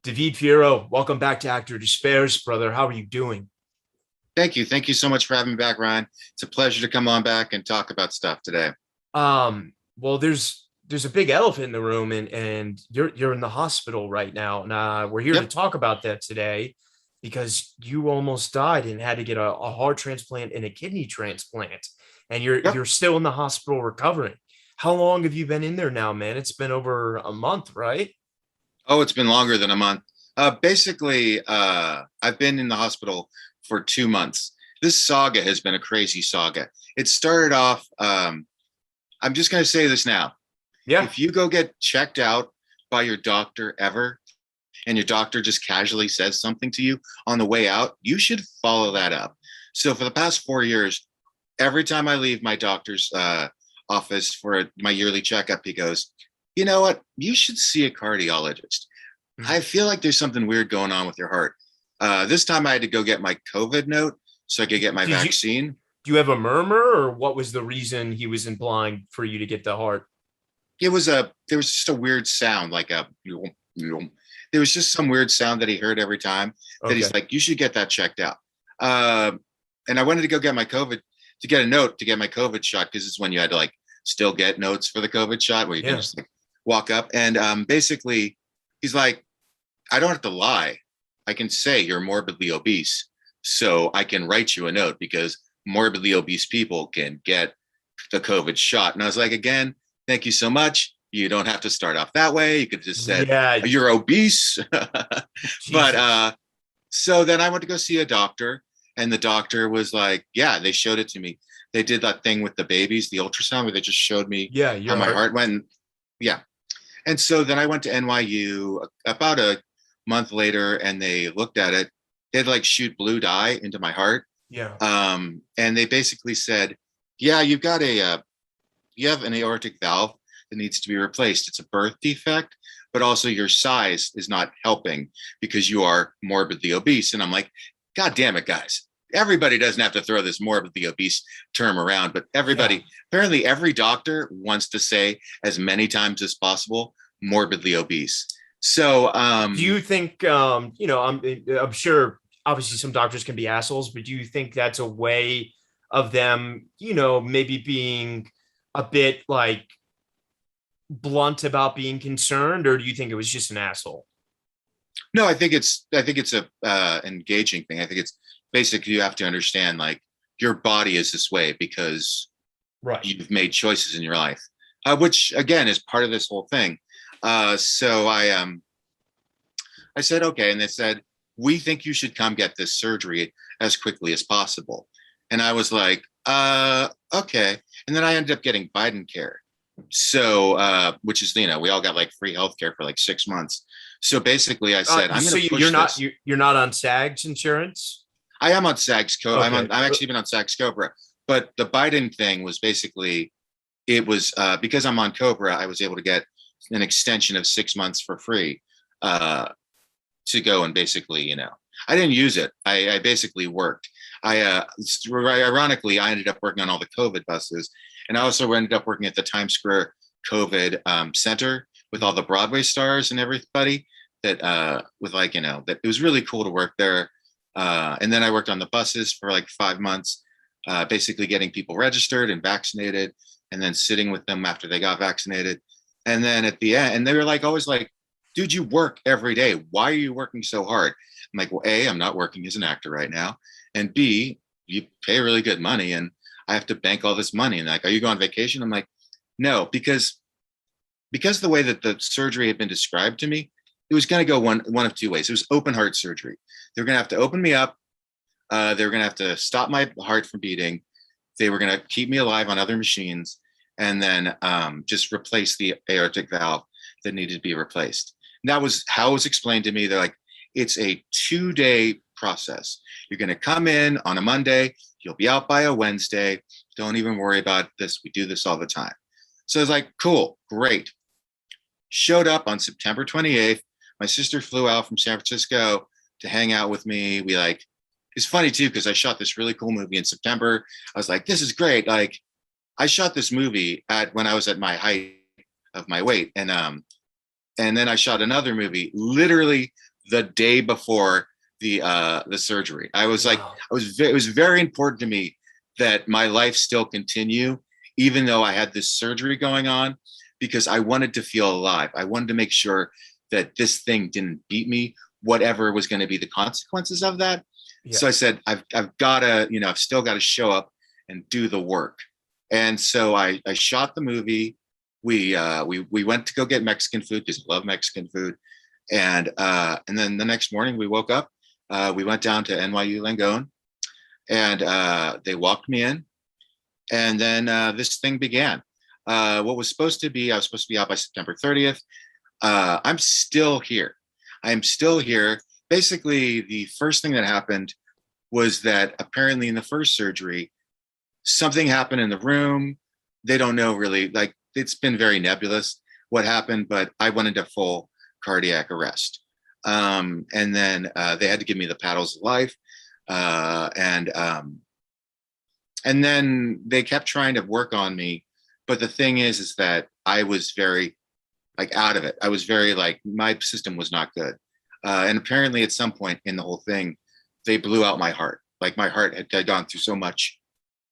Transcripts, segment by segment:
David Fierro, welcome back to Actor Despairs, brother. How are you doing? Thank you. Thank you so much for having me back, Ryan. It's a pleasure to come on back and talk about stuff today. Well, there's a big elephant in the room, and you're in the hospital right now, and we're here to Yep. talk about that today because you almost died and had to get a heart transplant and a kidney transplant, and Yep. you're still in the hospital recovering. How long have you been in there now, man? It's been over a month, right? Oh, it's been longer than a month. I've been in the hospital for 2 months. This saga has been a crazy saga. It started off, I'm just going to say this now. Yeah. If you go get checked out by your doctor ever, and your doctor just casually says something to you on the way out, you should follow that up. So for the past 4 years, every time I leave my doctor's office for my yearly checkup, he goes, "You know what? You should see a cardiologist. I Mhm. feel like there's something weird going on with your heart." This time I had to go get my COVID note so I could get my Did you vaccine. do you have a murmur, or what was the reason he was implying for you to get the heart? There was just a weird sound, like there was just some weird sound that he heard every time that he's Okay. like, "You should get that checked out." Uh, and I wanted to go get my COVID to get a note to get my COVID shot because it's when you had to like still get notes for the COVID shot where you can Yeah. just like walk up and basically he's like, "I don't have to lie. I can say you're morbidly obese, so I can write you a note because morbidly obese people can get the COVID shot." And I was like, "Again, thank you so much. You don't have to start off that way. You could just said Yeah. you're obese." but Jesus. so then I went to go see a doctor, and the doctor was like, "Yeah," they showed it to me. They did that thing with the babies, the ultrasound, where they just showed me Yeah, how your my heart. heart went. Yeah. And so then I went to NYU about a month later, and they looked at it. They'd like shoot blue dye into my heart, Yeah. and they basically said, "Yeah, you have an aortic valve that needs to be replaced. It's a birth defect, but also your size is not helping because you are morbidly obese." And I'm like, "God damn it, guys. Everybody doesn't have to throw this morbidly obese term around, but Yeah. apparently every doctor wants to say as many times as possible, morbidly obese." So, Do you think I'm sure obviously some doctors can be assholes, but do you think that's a way of them, maybe being a bit like blunt about being concerned, or do you think it was just an asshole? no, I think it's a engaging thing. I think it's basically you have to understand like your body is this way because Right. you've made choices in your life, which again is part of this whole thing. So I said okay, and they said we think you should come get this surgery as quickly as possible, and I was like, okay, and then I ended up getting Biden care, so which is we all got like free healthcare for like 6 months. So basically, I said I'm So going to you're push not this. you're not on SAG's insurance? I am on SAG's co. Okay. I'm actually been on SAG's Cobra, but the Biden thing was basically it was because I'm on Cobra, I was able to get an extension of 6 months for free uh, to go and basically, I didn't use it. I basically worked. Ironically, I ended up working on all the COVID buses, and I also ended up working at the Times Square COVID Center with all the Broadway stars and everybody. That with like that it was really cool to work there. And then I worked on the buses for like 5 months, basically getting people registered and vaccinated, and then sitting with them after they got vaccinated. And then at the end, and they were like always like, "Dude, you work every day. Why are you working so hard?" I'm like, "Well, A, I'm not working as an actor right now. And B, you pay really good money and I have to bank all this money." And like, "Are you going on vacation?" I'm like, "No," because the way that the surgery had been described to me, it was going to go one of two ways. It was open heart surgery. They're going to have to open me up. They were going to have to stop my heart from beating. They were going to keep me alive on other machines, and then just replace the aortic valve that needed to be replaced. And that was how it was explained to me. They're like, it's a 2-day process. You're going to come in on a Monday. You'll be out by a Wednesday. Don't even worry about this. We do this all the time. So I was like, cool, great. Showed up on September 28th. My sister flew out from San Francisco to hang out with me. It's funny too, because I shot this really cool movie in September. I was like, this is great. Like, I shot this movie when I was at my height of my weight. And then I shot another movie literally the day before the surgery. I was like, Wow. it was very important to me that my life still continue, even though I had this surgery going on, because I wanted to feel alive. I wanted to make sure that this thing didn't beat me, whatever was going to be the consequences of that. Yeah. So I said, I've got to, I've still got to show up and do the work. And so I shot the movie. We went to go get Mexican food because I love Mexican food. And then the next morning we woke up, we went down to NYU Langone, and they walked me in, and then this thing began. What was supposed to be, I was supposed to be out by September 30th. I'm still here. I'm still here. Basically, the first thing that happened was that apparently in the first surgery, something happened in the room. They don't know really, like, it's been very nebulous what happened, but I went into full cardiac arrest. And then they had to give me the paddles of life. And then they kept trying to work on me. But the thing is that I was very like out of it. I was very like, my system was not good. And apparently at some point in the whole thing, they blew out my heart. Like my heart had gone through so much,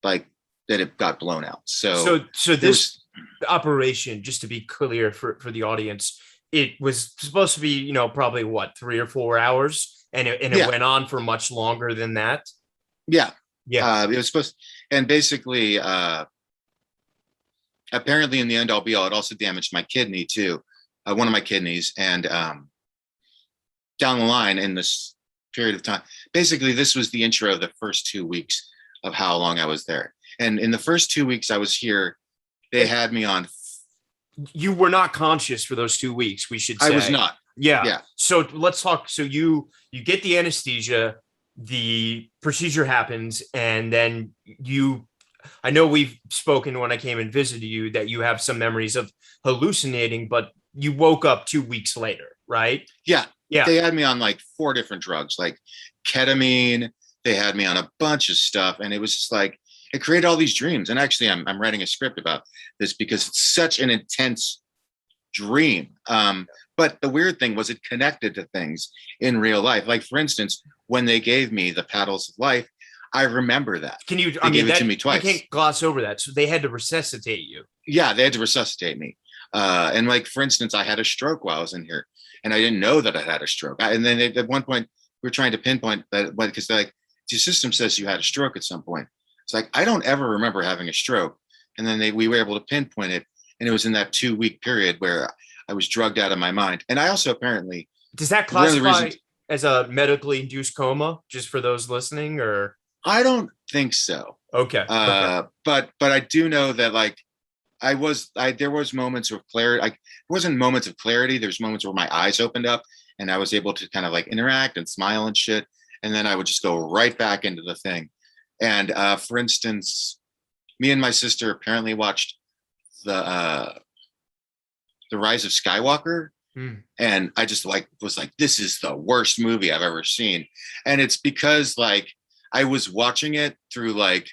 like that it got blown out. So this operation, just to be clear for the audience, it was supposed to be, probably what, 3 or 4 hours, and it went on for much longer than that. Yeah. Yeah. It was supposed, and basically, apparently in the end all be all, it also damaged my kidney too, one of my kidneys. And down the line in this period of time, basically this was the intro of the first 2 weeks of how long I was there. And in the first 2 weeks I was here, they had me on. You were not conscious for those 2 weeks, we should say. I was not. Yeah. Yeah. So let's talk. So you get the anesthesia, the procedure happens, and then I know we've spoken when I came and visited you that you have some memories of hallucinating, but you woke up 2 weeks later, right? Yeah. Yeah. They had me on like 4 different drugs, like ketamine. They had me on a bunch of stuff. And it was just like, it created all these dreams. And actually, I'm writing a script about this because it's such an intense dream. But the weird thing was it connected to things in real life. Like, for instance, when they gave me the paddles of life, I remember that. Can you, they gave it to me twice. You can't gloss over that. So they had to resuscitate you. Yeah, they had to resuscitate me. And like, for instance, I had a stroke while I was in here and I didn't know that I had a stroke. And then at one point we were trying to pinpoint that because they're like, your system says you had a stroke at some point. It's like, I don't ever remember having a stroke. And then we were able to pinpoint it. And it was in that 2-week period where I was drugged out of my mind. And I also apparently. Does that classify as a medically induced coma, just for those listening, or? I don't think so. Okay. But I do know that like there was moments of clarity. Like, it wasn't moments of clarity. There's moments where my eyes opened up and I was able to kind of like interact and smile and shit. And then I would just go right back into the thing. And for instance, me and my sister apparently watched the Rise of Skywalker. And I just was like, this is the worst movie I've ever seen. And it's because like I was watching it through like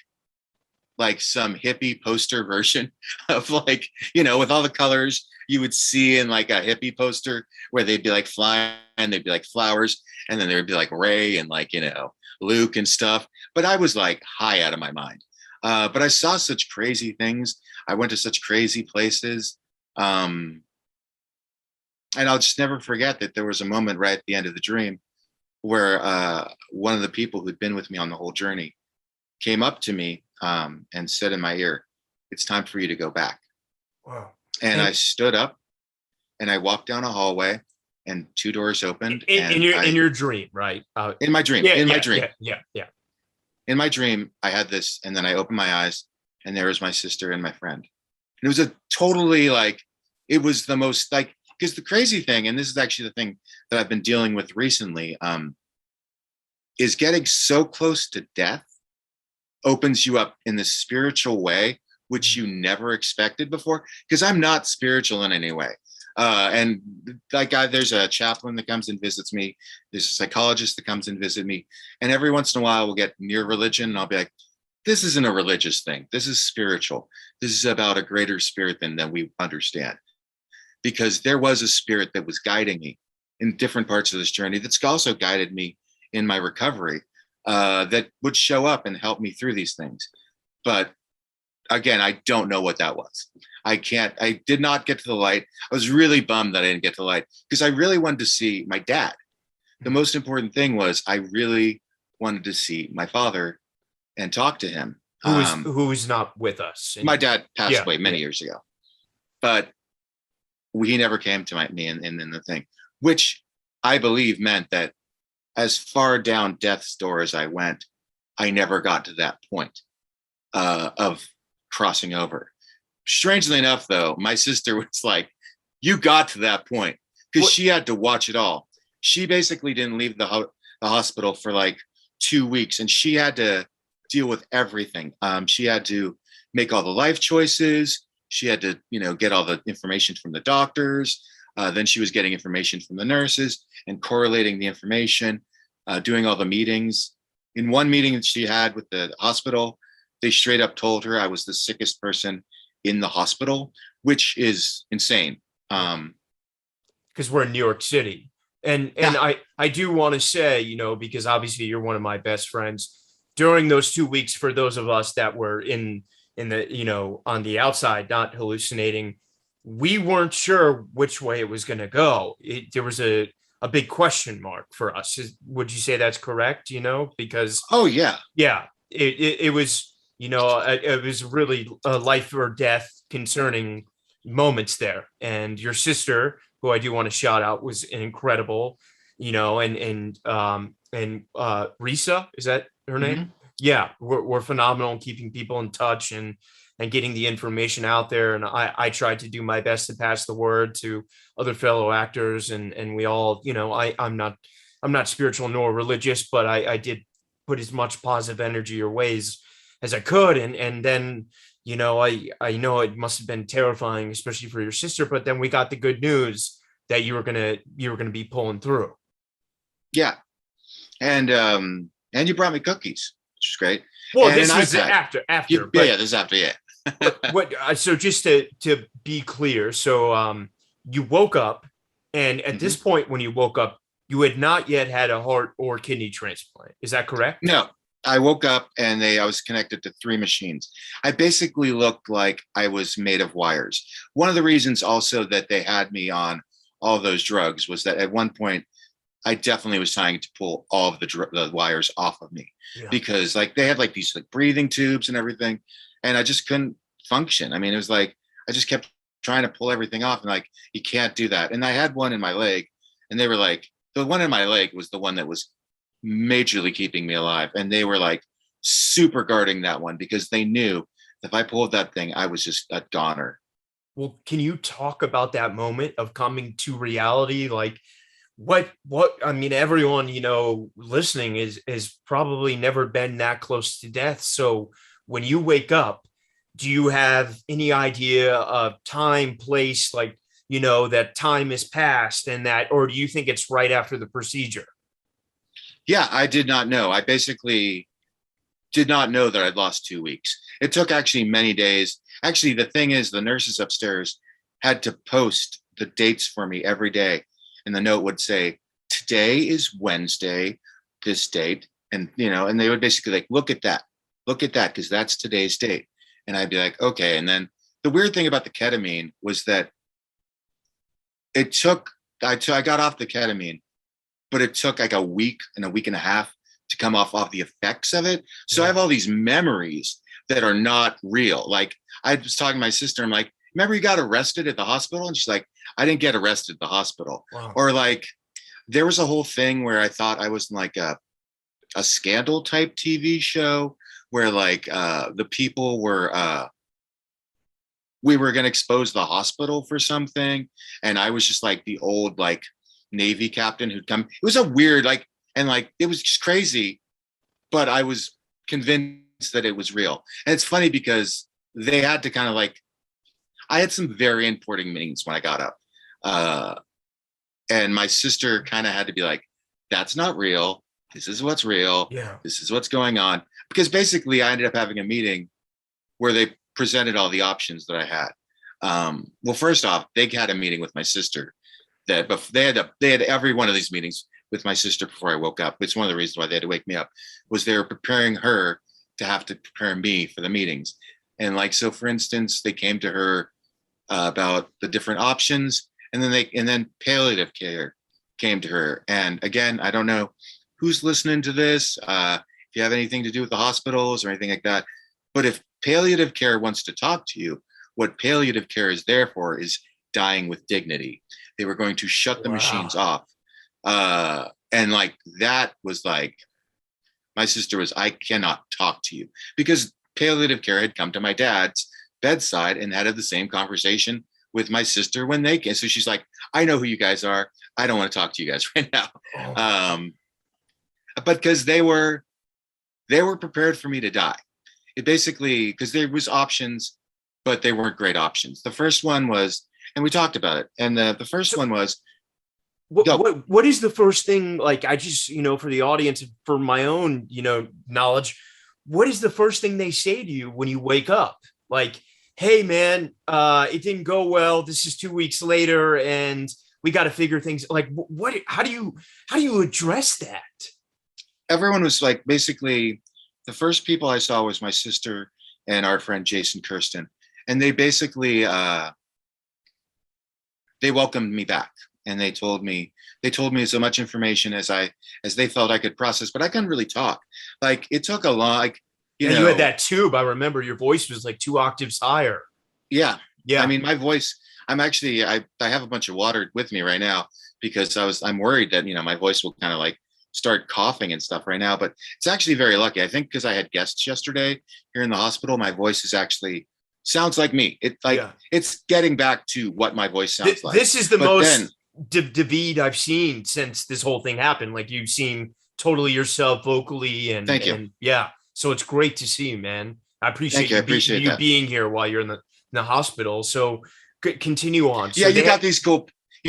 some hippie poster version of like, with all the colors you would see in like a hippie poster where they'd be like flying and they'd be like flowers. And then there'd be like Ray and like, Luke and stuff. But I was like high out of my mind. But I saw such crazy things. I went to such crazy places. And I'll just never forget that there was a moment right at the end of the dream where one of the people who'd been with me on the whole journey came up to me and said in my ear, "It's time for you to go back." Wow. And I stood up and I walked down a hallway and 2 doors opened. In your dream, right? In my dream. In my dream. Yeah. In my dream, I had this, and then I opened my eyes and there was my sister and my friend. And it was a totally like, it was the most like, because the crazy thing, and this is actually the thing that I've been dealing with recently, is getting so close to death opens you up in this spiritual way, which you never expected before. Because I'm not spiritual in any way. And like there's a chaplain that comes and visits me. There's a psychologist that comes and visits me. And every once in a while we'll get near religion and I'll be like, this isn't a religious thing. This is spiritual. This is about a greater spirit than we understand. Because there was a spirit that was guiding me in different parts of this journey that's also guided me in my recovery, that would show up and help me through these things. But again, I don't know what that was. I did not get to the light. I was really bummed that I didn't get to the light because I really wanted to see my dad. The most important thing was I really wanted to see my father and talk to him. Who is not with us. My dad passed away many yeah. years ago, but he never came to me in the thing, which I believe meant that as far down death's door as I went, I never got to that point of crossing over. Strangely enough, though, my sister was like, you got to that point because she had to watch it all. She basically didn't leave the hospital for like 2 weeks, and she had to deal with everything. She had to make all the life choices. She had to, get all the information from the doctors. Then she was getting information from the nurses and correlating the information, doing all the meetings. In one meeting that she had with the hospital, they straight up told her I was the sickest person in the hospital, which is insane. Because we're in New York City. And I do want to say, because obviously you're one of my best friends, during those 2 weeks, for those of us that were in the, on the outside, not hallucinating, we weren't sure which way it was going to go. There was a big question mark for us. Would you say that's correct? Because oh yeah, it was, it was really a life or death concerning moments there. And your sister, who I do want to shout out, was an incredible, and Risa, is that her name? Mm-hmm. Yeah, we're phenomenal in keeping people in touch and getting the information out there. And I tried to do my best to pass the word to other fellow actors, and we all, I'm not spiritual nor religious, but I did put as much positive energy your ways as I could. And then, I know it must have been terrifying, especially for your sister, but then we got the good news that you were gonna be pulling through. Yeah. And you brought me cookies, which is great. Well, and this was after. Yeah, this is after, yeah. So just to be clear, so you woke up, and at this point, when you woke up, you had not yet had a heart or kidney transplant. Is that correct? No, I woke up and I was connected to 3 machines. I basically looked like I was made of wires. One of the reasons also that they had me on all those drugs was that at one point I definitely was trying to pull all of the wires off of me, because like they had like these like breathing tubes and everything, and I just couldn't function. I mean, it was like I just kept trying to pull everything off, and like you can't do that. And I had one in my leg, and they were like, the one in my leg was the one that was majorly keeping me alive, and they were like super guarding that one because they knew if I pulled that thing, I was just a goner. Well, can you talk about that moment of coming to reality? Like what I mean, everyone, listening is probably never been that close to death. So when you wake up, do you have any idea of time, place, like, that time has passed and that, or do you think it's right after the procedure? Yeah, I did not know. I basically did not know that I'd lost 2 weeks. It took actually many days. Actually, the thing is, the nurses upstairs had to post the dates for me every day. And the note would say, today is Wednesday, this date. And, and they would basically like, look at that, because that's today's date. And I'd be like, okay. And then the weird thing about the ketamine was that I got off the ketamine, but it took like a week and a week and a half to come off the effects of it. So I have all these memories that are not real. Like I was talking to my sister, I'm like, remember you got arrested at the hospital? And she's like, I didn't get arrested at the hospital. Wow. Or like, there was a whole thing where I thought I was in like a scandal type TV show where like the people were, we were going to expose the hospital for something. And I was just like the old, like Navy captain who'd come. It was a weird, like, and like, it was just crazy, but I was convinced that it was real. And it's funny because they had to kind of like, I had some very important meetings when I got up. And my sister kind of had to be like, that's not real. This is what's real. Yeah. This is what's going on. Because basically I ended up having a meeting where they presented all the options that I had. Well, first off, they had a meeting with my sister that, but they had every one of these meetings with my sister before I woke up. It's one of the reasons why they had to wake me up, was they were preparing her to have to prepare me for the meetings. And like, so for instance, they came to her about the different options, and then palliative care came to her. And again, I don't know who's listening to this, if you have anything to do with the hospitals or anything like that, but if palliative care wants to talk to you, what palliative care is there for is dying with dignity. They were going to shut the machines off. And like, that was like, my sister was, I cannot talk to you, because palliative care had come to my dad's bedside and had the same conversation with my sister when they came. So she's like, I know who you guys are. I don't want to talk to you guys right now. But because they were prepared for me to die. It basically, because there was options, but they weren't great options. The first one was, and we talked about it, and the first one was, what is the first thing? Like, I just, for the audience, for my own, knowledge, what is the first thing they say to you when you wake up? Like, hey man, it didn't go well. This is 2 weeks later, and we got to figure things. Like, what? How do you address that? Everyone was like, basically, the first people I saw was my sister and our friend Jason Kirsten, and they basically they welcomed me back, and they told me so much information as they felt I could process, but I couldn't really talk. Like, it took a long, like, you had that tube. I remember your voice was like 2 octaves higher. Yeah. Yeah. I mean, my voice, I'm actually, I have a bunch of water with me right now, because I'm worried that, my voice will kind of like start coughing and stuff right now, but it's actually very lucky. I think because I had guests yesterday here in the hospital, my voice is actually sounds like me. It's getting back to what my voice sounds like. This is the most David I've seen since this whole thing happened. Like, you seem totally yourself vocally, and thank you. And yeah, so it's great to see you, man. I appreciate you being here while you're in the hospital. So continue on. Yeah, so you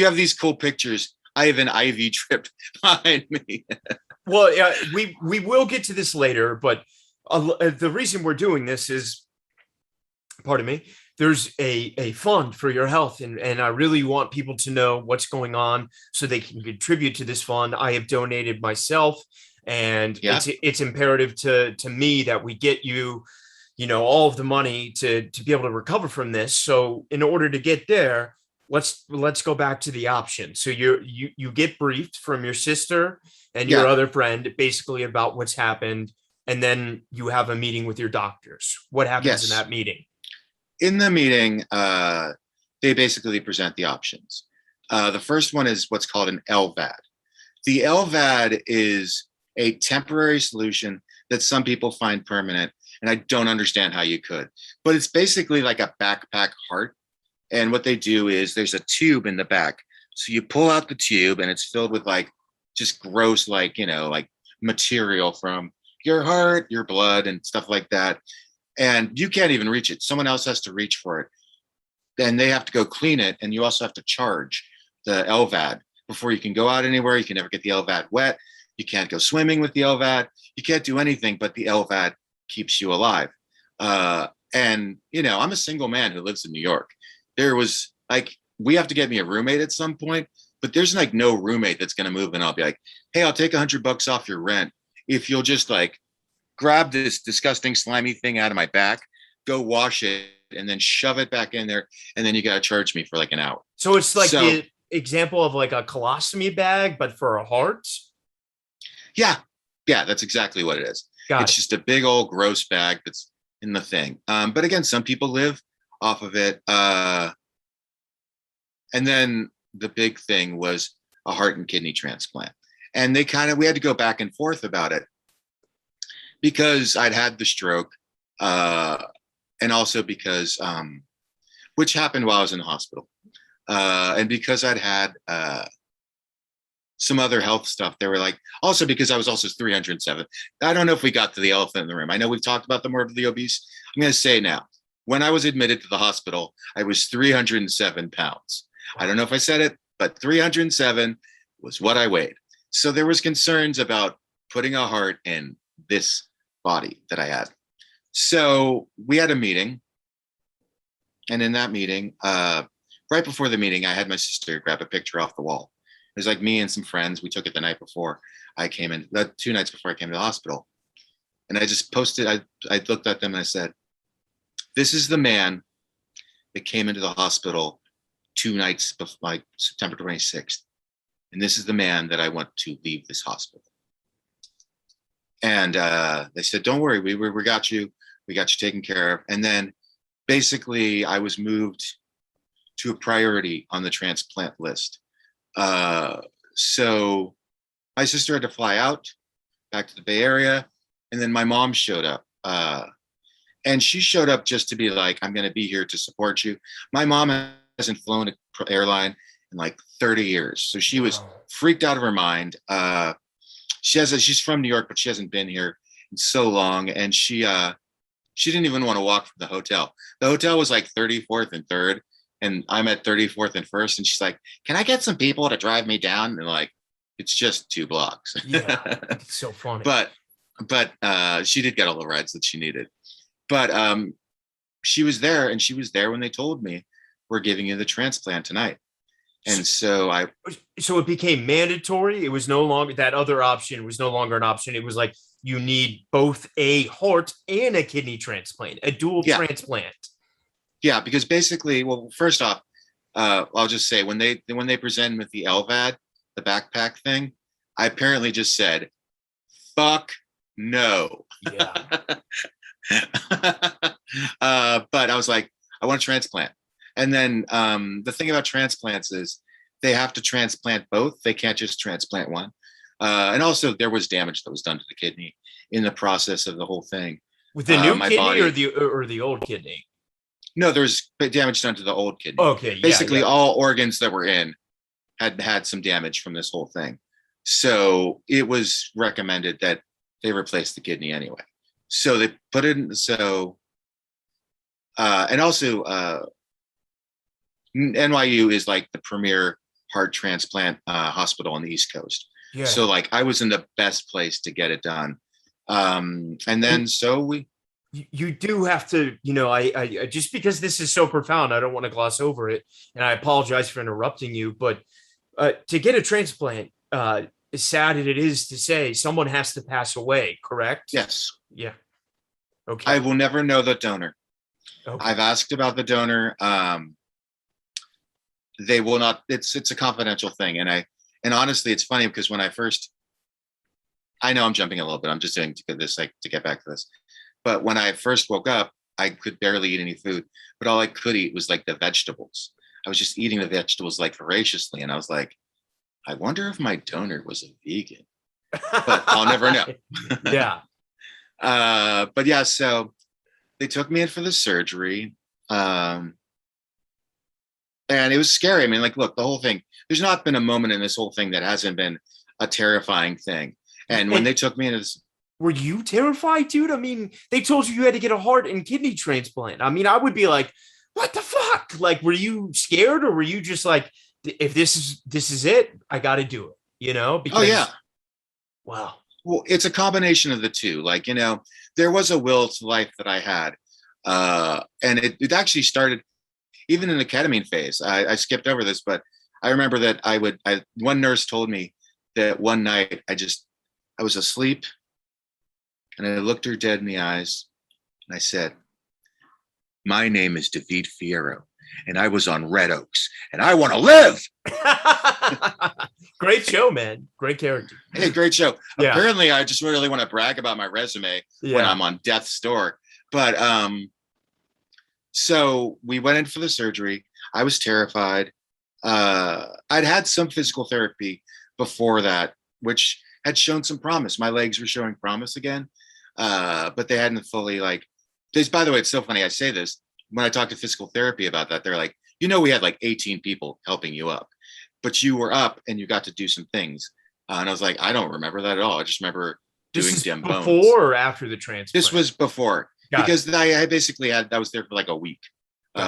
have these cool pictures. I have an IV drip behind me. Well, we will get to this later, but the reason we're doing this is, pardon me, there's a fund for your health, and I really want people to know what's going on so they can contribute to this fund. I have donated myself, and it's imperative to me that we get you all of the money to be able to recover from this. So in order to get there, let's go back to the option. So you get briefed from your sister and your other friend basically about what's happened, and then you have a meeting with your doctors. What happens in that meeting? In the meeting, they basically present the options. The first one is what's called an LVAD. The LVAD is a temporary solution that some people find permanent, and I don't understand how you could, but it's basically like a backpack heart. And what they do is there's a tube in the back. So you pull out the tube, and it's filled with like just gross, like, like material from your heart, your blood, and stuff like that. And you can't even reach it. Someone else has to reach for it. Then they have to go clean it. And you also have to charge the LVAD before you can go out anywhere. You can never get the LVAD wet. You can't go swimming with the LVAD. You can't do anything, but the LVAD keeps you alive. And, I'm a single man who lives in New York. There was like, we have to get me a roommate at some point, but there's like no roommate that's going to move. And I'll be like, hey, I'll take $100 off your rent if you'll just like grab this disgusting slimy thing out of my back, go wash it, and then shove it back in there, and then you got to charge me for like an hour. So it's like the example of like a colostomy bag, but for a heart. Yeah, that's exactly what it is. It's just a big old gross bag that's in the thing. But again, some people live off of it. And then the big thing was a heart and kidney transplant, and we had to go back and forth about it, because I'd had the stroke, and also because, which happened while I was in the hospital, and because I'd had some other health stuff. They were like, also because I was also 307. I don't know if we got to the elephant in the room. I know we've talked about the morbidly obese. I'm going to say now, when I was admitted to the hospital, I was 307 pounds. I don't know if I said it, but 307 was what I weighed. So there was concerns about putting a heart in this body that I had. So we had a meeting, and in that meeting, right before the meeting, I had my sister grab a picture off the wall. It was like me and some friends. We took it the night before I came in, 2 nights before I came to the hospital. And I just posted, I looked at them and I said, this is the man that came into the hospital 2 nights before, like September 26th. And this is the man that I want to leave this hospital. And they said, don't worry, we got you. We got you taken care of. And then basically I was moved to a priority on the transplant list. So my sister had to fly out back to the Bay Area. And then my mom showed up. And she showed up just to be like, I'm going to be here to support you. My mom hasn't flown an airline in like 30 years. So she was freaked out of her mind. She's from New York, but she hasn't been here in so long. And she didn't even want to walk from the hotel. The hotel was like 34th and 3rd. And I'm at 34th and 1st. And she's like, can I get some people to drive me down? And like, it's just 2 blocks. Yeah, it's so funny. But she did get all the rides that she needed. But she was there, and she was there when they told me, we're giving you the transplant tonight. And so it became mandatory. It was no longer that other option was no longer an option. It was like, you need both a heart and a kidney transplant, a dual transplant. Yeah, because basically, well, first off, I'll just say when they presented with the LVAD, the backpack thing, I apparently just said, fuck no. Yeah. But I was like, I want a transplant. And then the thing about transplants is they have to transplant both. They can't just transplant one. And also there was damage that was done to the kidney in the process of the whole thing. With the new kidney or the old kidney? No, there was damage done to the old kidney. Okay. Basically all organs that were in had some damage from this whole thing. So it was recommended that they replace the kidney anyway. So they put it in. So, and also NYU is like the premier heart transplant hospital on the East Coast. Yeah. So like I was in the best place to get it done. And then you do have to, I just because this is so profound, I don't want to gloss over it. And I apologize for interrupting you, but to get a transplant, as sad as it is to say, someone has to pass away, correct? Yes. Yeah. Okay. I will never know the donor. Okay. I've asked about the donor. They will not, it's a confidential thing. And honestly, it's funny because when I know I'm jumping a little bit. I'm just doing to get back to this. But when I first woke up, I could barely eat any food, but all I could eat was like the vegetables. I was just eating the vegetables like voraciously. And I was like, I wonder if my donor was a vegan, but I'll never know. Yeah. But yeah, so they took me in for the surgery. And it was scary. I mean, like, look, the whole thing, there's not been a moment in this whole thing that hasn't been a terrifying thing. And when they took me into were you terrified, dude? I mean, they told you had to get a heart and kidney transplant. I mean, I would be like, what the fuck? Like, were you scared, or were you just like, if this is it, I got to do it, because, oh yeah. Wow. Well, it's a combination of the two. Like, there was a will to life that I had. And it actually started even in the ketamine phase. I skipped over this, but I remember that one nurse told me that one night I was asleep and I looked her dead in the eyes and I said, my name is David Fierro and I was on Red Oaks and I want to live. Great show, man. Great character. Hey, great show. Yeah. Apparently I just really want to brag about my resume when I'm on death's door. But so we went in for the surgery. I was terrified. I'd had some physical therapy before that, which had shown some promise. My legs were showing promise again, but they hadn't fully by the way, it's so funny. I say this when I talk to physical therapy about that. They're like, we had like 18 people helping you up, but you were up and you got to do some things. And I was like, I don't remember that at all. I just remember doing dim bones. Before or after the transplant? This was before. Because I basically I was there for like a week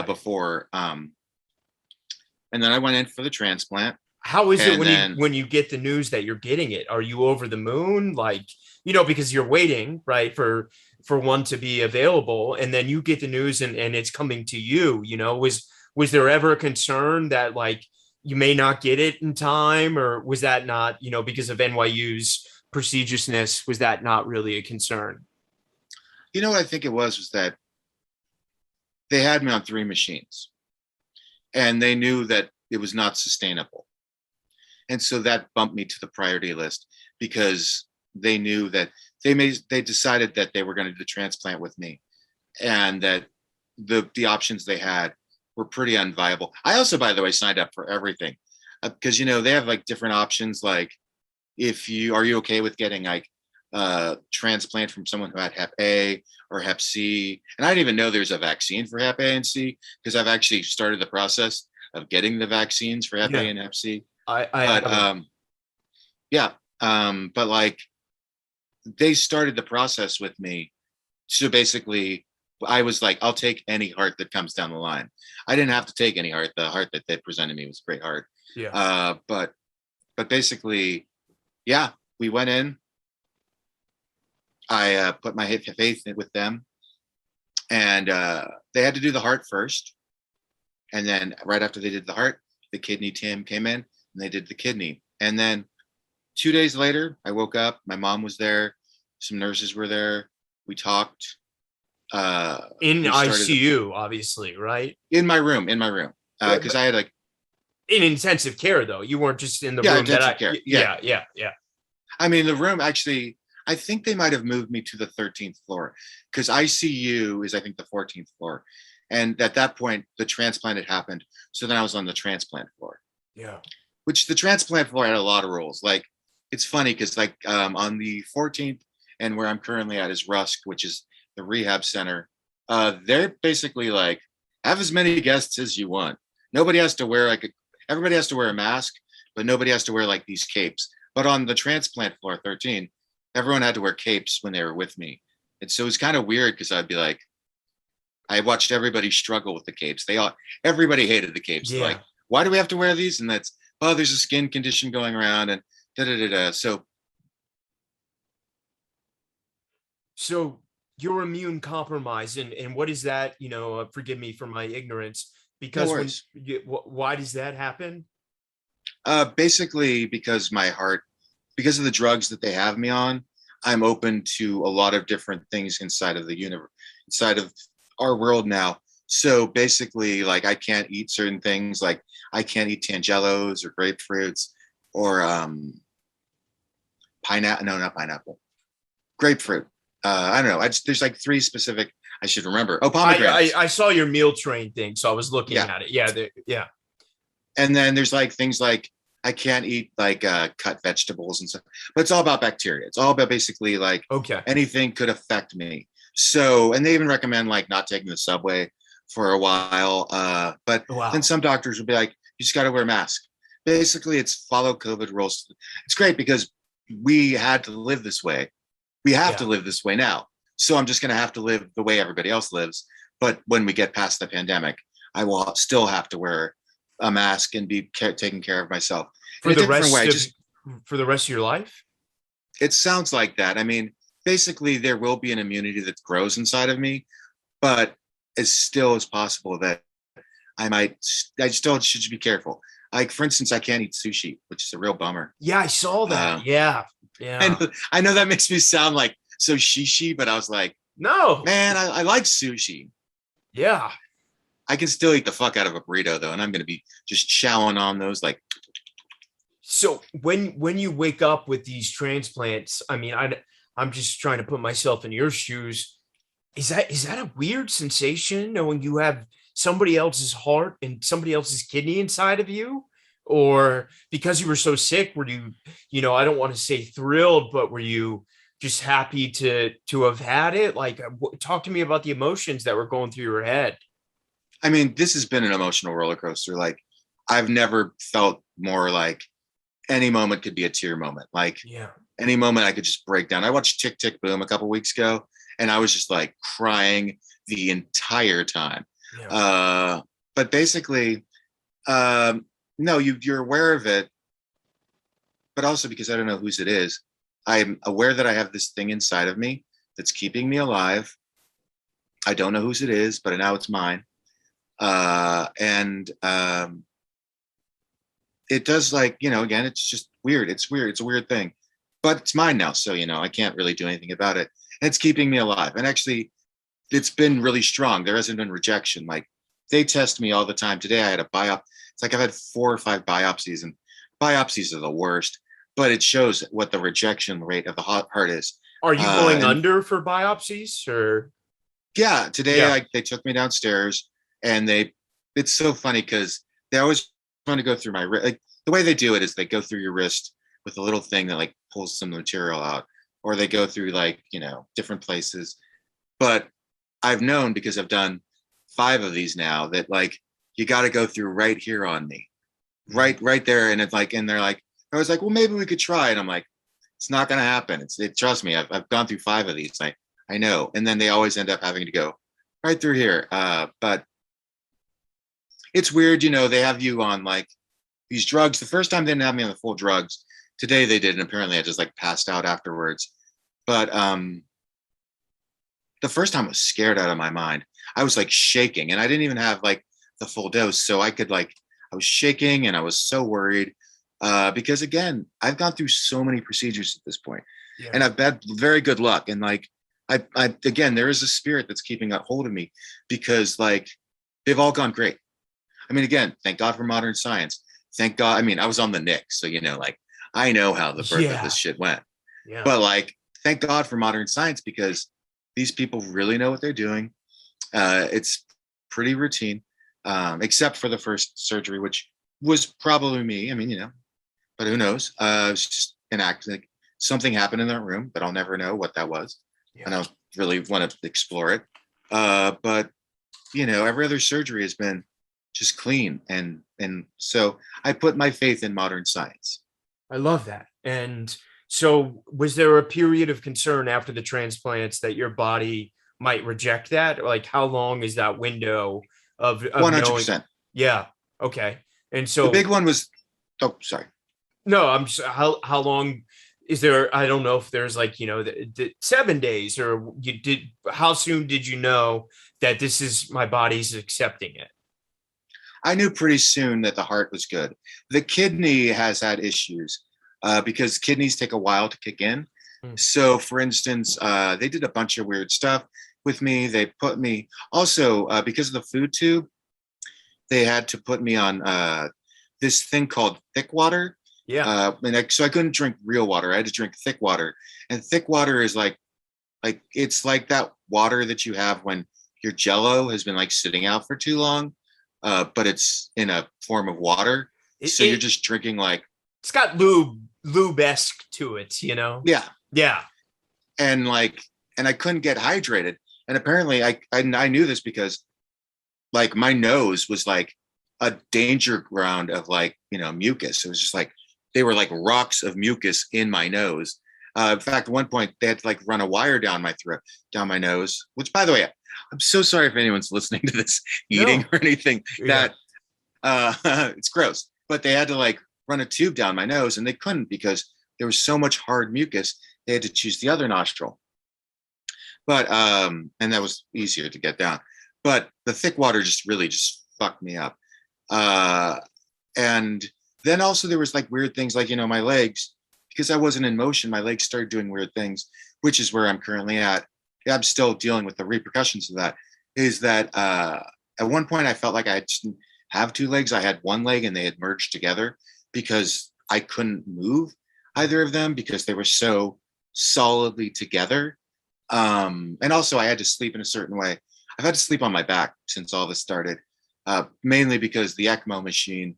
before. And then I went in for the transplant. How is it when you get the news that you're getting it? Are you over the moon? Like, because you're waiting, right, for one to be available, and then you get the news and it's coming to you, was there ever a concern that like you may not get it in time, or was that not, because of NYU's proceduralness, was that not really a concern? You know what I think it was that they had me on 3 machines and they knew that it was not sustainable. And so that bumped me to the priority list because they knew that they decided that they were going to do the transplant with me, and that the options they had were pretty unviable. I also, by the way, signed up for everything because they have like different options. Like, if you are you okay with getting like transplant from someone who had Hep A or Hep C, and I didn't even know there's a vaccine for Hep A and C because I've actually started the process of getting the vaccines for Hep A Yeah, and Hep C. I But haven't. yeah, but like they started the process with me. So basically, I was like, I'll take any heart that comes down the line. I didn't have to take any heart. The heart that they presented me was a great heart. Yeah. But basically, yeah, we went in. I put my faith with them, and they had to do the heart first, and then right after they did the heart, the kidney team came in and they did the kidney, and then 2 days later, I woke up. My mom was there. Some nurses were there. We talked. In We started ICU, obviously, right? in my room, because But I had like, in intensive care, though, you weren't just in the yeah, room that intensive I. care. Yeah, Yeah, yeah, yeah. I mean the room actually. I think they might have moved me to the 13th floor because ICU is I think the 14th floor, and at that point the transplant had happened. So then I was on the transplant floor, Yeah. which the transplant floor had a lot of rules. Like, it's funny because like on the 14th and where I'm currently at is Rusk, which is the rehab center. They're basically like, have as many guests as you want. Nobody has to wear everybody has to wear a mask, but nobody has to wear like these capes. But on the transplant floor 13, everyone had to wear capes when they were with me. And so it's kind of weird because I'd be like, I watched everybody struggle with the capes. Everybody hated the capes. They're Yeah. like, why do we have to wear these? And that's, oh, there's a skin condition going around and da da da da. So So you're immune compromised, and what is that? Forgive me for my ignorance, no because worries. why does that happen? Basically, because of the drugs that they have me on, I'm open to a lot of different things inside of the universe, inside of our world now. So basically, like I can't eat certain things, like I can't eat tangelos or grapefruits or pineapple. No, not pineapple. Grapefruit. I don't know. There's like 3 specific I should remember. Oh, I pomegranates. I saw your meal train thing, so I was looking Yeah. at it. Yeah, yeah, And then there's like things like I can't eat like cut vegetables and stuff, but it's all about bacteria. It's all about basically like okay. anything could affect me. So, and they even recommend like not taking the subway for a while. But then Wow. some doctors will be like, you just got to wear a mask. Basically, it's follow COVID rules. It's great because we had to live this way. We have to Yeah. live this way now. So I'm just going to have to live the way everybody else lives. But when we get past the pandemic, I will still have to wear a mask and be taking care of myself in For a the different rest way. of Just for the rest of your life? it sounds like that. I mean, basically, there will be an immunity that grows inside of me, but it still is possible that I still should be careful. Like, for instance, I can't eat sushi, which is a real bummer. Yeah, I saw that. Um, Yeah. I Yeah. know, I know that makes me sound like so shishi, but I was like, No. man, I like sushi. Yeah. I can still eat the fuck out of a burrito though, and I'm gonna be just chowing on those like, So when you wake up with these transplants, I mean, I'm just trying to put myself in your shoes. Is that a weird sensation knowing you have somebody else's heart and somebody else's kidney inside of you? Or because you were so sick, were you, I don't want to say thrilled, but were you just happy to have had it? Like, talk to me about the emotions that were going through your head. I mean, this has been an emotional roller coaster. Like, I've never felt more like any moment could be a tear moment. Like, Yeah. any moment I could just break down. I watched Tick Tick Boom a couple weeks ago, and I was just like crying the entire time. Yeah. Uh, but basically, no, you're aware of it, but also because I don't know whose it is, I'm aware that I have this thing inside of me that's keeping me alive. I don't know whose it is, but now it's mine. And it does, like, again, it's just weird. It's weird. It's a weird thing, but it's mine now. So, I can't really do anything about it. And it's keeping me alive. And actually, it's been really strong. There hasn't been rejection. Like, they test me all the time. Today I had a biopsy. It's like I've had 4 or 5 biopsies, and biopsies are the worst, but it shows what the rejection rate of the heart is. Are you going And under for biopsies or? yeah, today Yeah. they took me downstairs, and it's so funny because they always want to go through my wrist. Like, the way they do it is they go through your wrist with a little thing that like pulls some material out, or they go through, like, different places. But I've known, because I've done 5 of these now, that like you got to go through right here on me, right there. And it's like, and they're like, I was like, well, maybe we could try. And I'm like, it's not going to happen. Trust me, I've gone through 5 of these. I know. And then they always end up having to go right through here. But it's weird, they have you on like these drugs. The first time they didn't have me on the full drugs. Today they did, and apparently I just like passed out afterwards. But the first time I was scared out of my mind. I was like shaking, and I didn't even have like the full dose. So I was shaking, and I was so worried because, again, I've gone through so many procedures at this point, Yeah. and I've had very good luck. And like, again, there is a spirit that's keeping a hold of me, because like they've all gone great. I mean, again, thank God for modern science. Thank God. I mean, I was on the NIC, so, like, I know how the birth of this shit went. Yeah. But like, thank God for modern science, because these people really know what they're doing. It's pretty routine, except for the first surgery, which was probably me. I mean, but who knows? It's just an act. Like, something happened in that room that I'll never know what that was. Yeah. I don't really want to explore it. But every other surgery has been just clean, and so I put my faith in modern science. I love that. And so, was there a period of concern after the transplants that your body might reject that? Like, how long is that window of knowing? 100%. Yeah. Okay. And The so, big one was, oh, sorry. no, I'm just, how long is there? I don't know if there's like, the 7 days, or how soon did you know that this is my body's accepting it? I knew pretty soon that the heart was good. The kidney has had issues because kidneys take a while to kick in. Hmm. So, for instance, they did a bunch of weird stuff with me. They put me also, because of the food tube, they had to put me on this thing called thick water. Yeah. So I couldn't drink real water. I had to drink thick water. And thick water is like it's like that water that you have when your Jello has been like sitting out for too long. But it's in a form of water. So you're just drinking like, it's got lube-esque to it, Yeah. Yeah. And I couldn't get hydrated. And apparently I knew this because like my nose was like a danger ground of like, mucus. It was just like, they were like rocks of mucus in my nose. In fact, at one point they had to like run a wire down my throat, down my nose, which, by the way, I'm so sorry if anyone's listening to this eating or anything. That it's gross, but they had to like run a tube down my nose, and they couldn't because there was so much hard mucus. They had to choose the other nostril, but and that was easier to get down. But the thick water just really just fucked me up. And then also there was like weird things, like, my legs, because I wasn't in motion, my legs started doing weird things, which is where I'm currently at. I'm still dealing with the repercussions of that. Is that at one point I felt like I didn't have 2 legs. I had 1 leg, and they had merged together because I couldn't move either of them because they were so solidly together. And also I had to sleep in a certain way. I've had to sleep on my back since all this started, mainly because the ECMO machine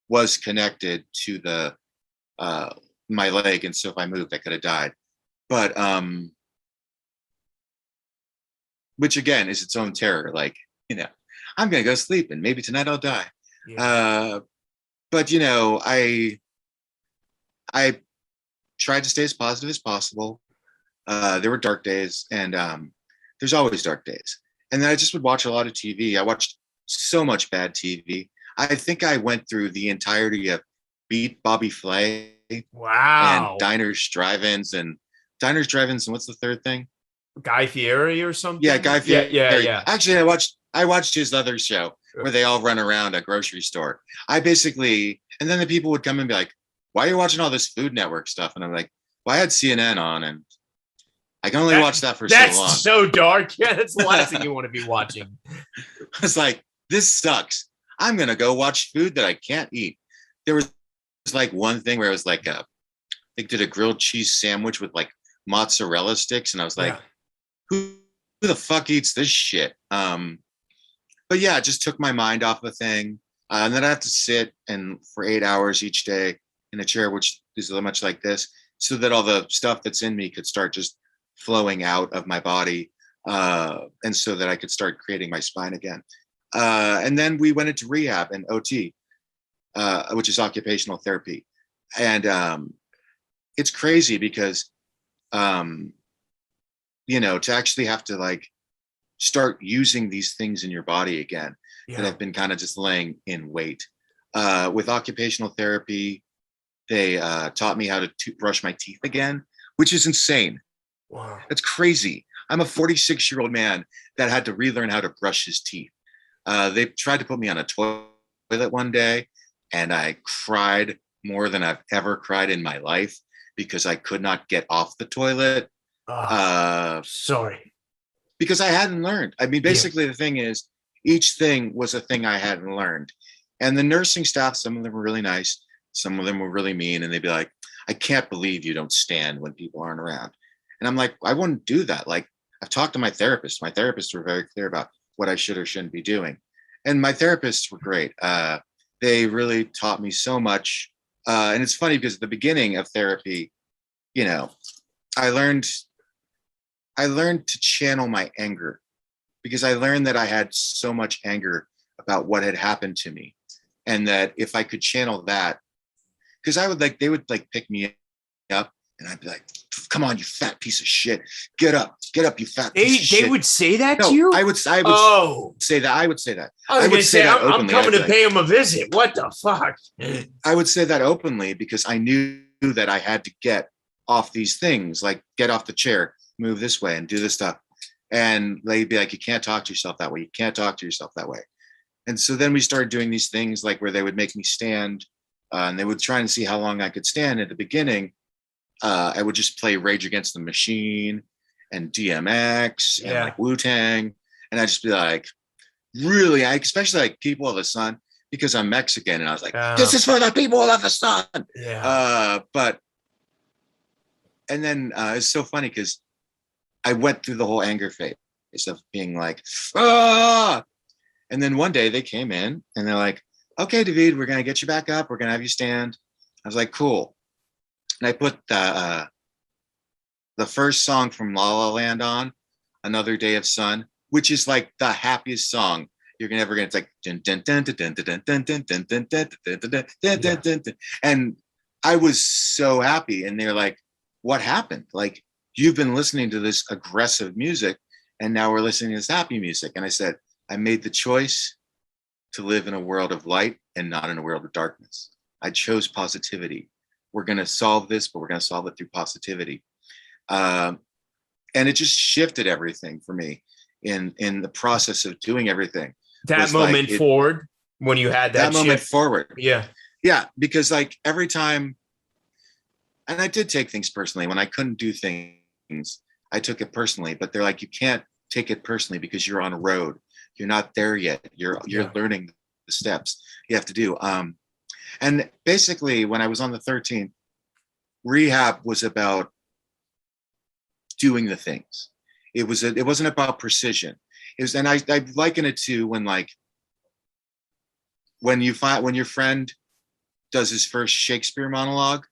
was connected to the my leg, and so if I moved, I could have died. But which again is its own terror. Like, I'm gonna go sleep, and maybe tonight I'll die. Yeah. But I tried to stay as positive as possible. There were dark days, and there's always dark days. And then I just would watch a lot of TV. I watched so much bad TV. I think I went through the entirety of Beat Bobby Flay and Wow. Diners, Drive-ins, and what's the third thing? Guy Fieri or something? Yeah, Guy Fieri. Yeah. Actually, I watched his other show, where they all run around a grocery store. I basically, and then the people would come and be like, why are you watching all this Food Network stuff? And I'm like, well, I had CNN on and I can only watch that for so long. That's so dark. Yeah, that's the last thing you want to be watching. It's like, this sucks. I'm going to go watch food that I can't eat. There was like one thing where it was like they did a grilled cheese sandwich with like mozzarella sticks. And I was like, who the fuck eats this shit? But yeah, it just took my mind off the thing. And then I have to sit for 8 hours each day in a chair, which is much like this, so that all the stuff that's in me could start just flowing out of my body. And so that I could start creating my spine again. And then we went into rehab and OT, which is occupational therapy. And it's crazy because, to actually have to like start using these things in your body again that have been kind of just laying in wait. With occupational therapy, they taught me how to brush my teeth again, which is insane. Wow. That's crazy. I'm a 46-year-old man that had to relearn how to brush his teeth. They tried to put me on a toilet one day, and I cried more than I've ever cried in my life because I could not get off the toilet. Sorry. Because I hadn't learned. I mean, basically, the thing is, each thing was a thing I hadn't learned. And the nursing staff, some of them were really nice. Some of them were really mean. And they'd be like, I can't believe you don't stand when people aren't around. And I'm like, I wouldn't do that. Like, I've talked to my therapist. My therapists were very clear about what I should or shouldn't be doing. And my therapists were great. They really taught me so much. And it's funny because at the beginning of therapy, I learned to channel my anger, because I learned that I had so much anger about what had happened to me. And that if I could channel that, because they would pick me up and I'd be like, come on, you fat piece of shit. Get up, you fat piece of shit. They would say that to you? I would say that. I would say that. I was going to say, I'm coming to pay him a visit. What the fuck? I would say that openly because I knew that I had to get off these things, like get off the chair, move this way and do this stuff. And they'd be like, you can't talk to yourself that way. You can't talk to yourself that way. And so then we started doing these things like where they would make me stand and they would try and see how long I could stand. At the beginning, I would just play Rage Against the Machine and DMX and like Wu-Tang. And I'd just be like, really, especially like People of the Sun, because I'm Mexican. And I was like, this is for the people of the sun. Yeah. And then it's so funny because I went through the whole anger phase of being like, ah. And then one day they came in and they're like, okay, David, we're going to get you back up. We're going to have you stand. I was like, cool. And I put the first song from La La Land on, Another Day of Sun, which is like the happiest song you're ever going to. It's like, and I was so happy. And they're like, what happened? Like, you've been listening to this aggressive music and now we're listening to this happy music. And I said, I made the choice to live in a world of light and not in a world of darkness. I chose positivity. We're going to solve this, but we're going to solve it through positivity. And it just shifted everything for me in the process of doing everything. That moment forward, when you had that moment forward. Yeah. Yeah. Because like every time, and I did take things personally when I couldn't do things, I took it personally, but they're like, you can't take it personally because you're on a road. You're not there yet. You're learning the steps you have to do. And basically when I was on the 13th, rehab was about doing the things. It wasn't about precision. It was, and I liken it to when your friend does his first Shakespeare monologue,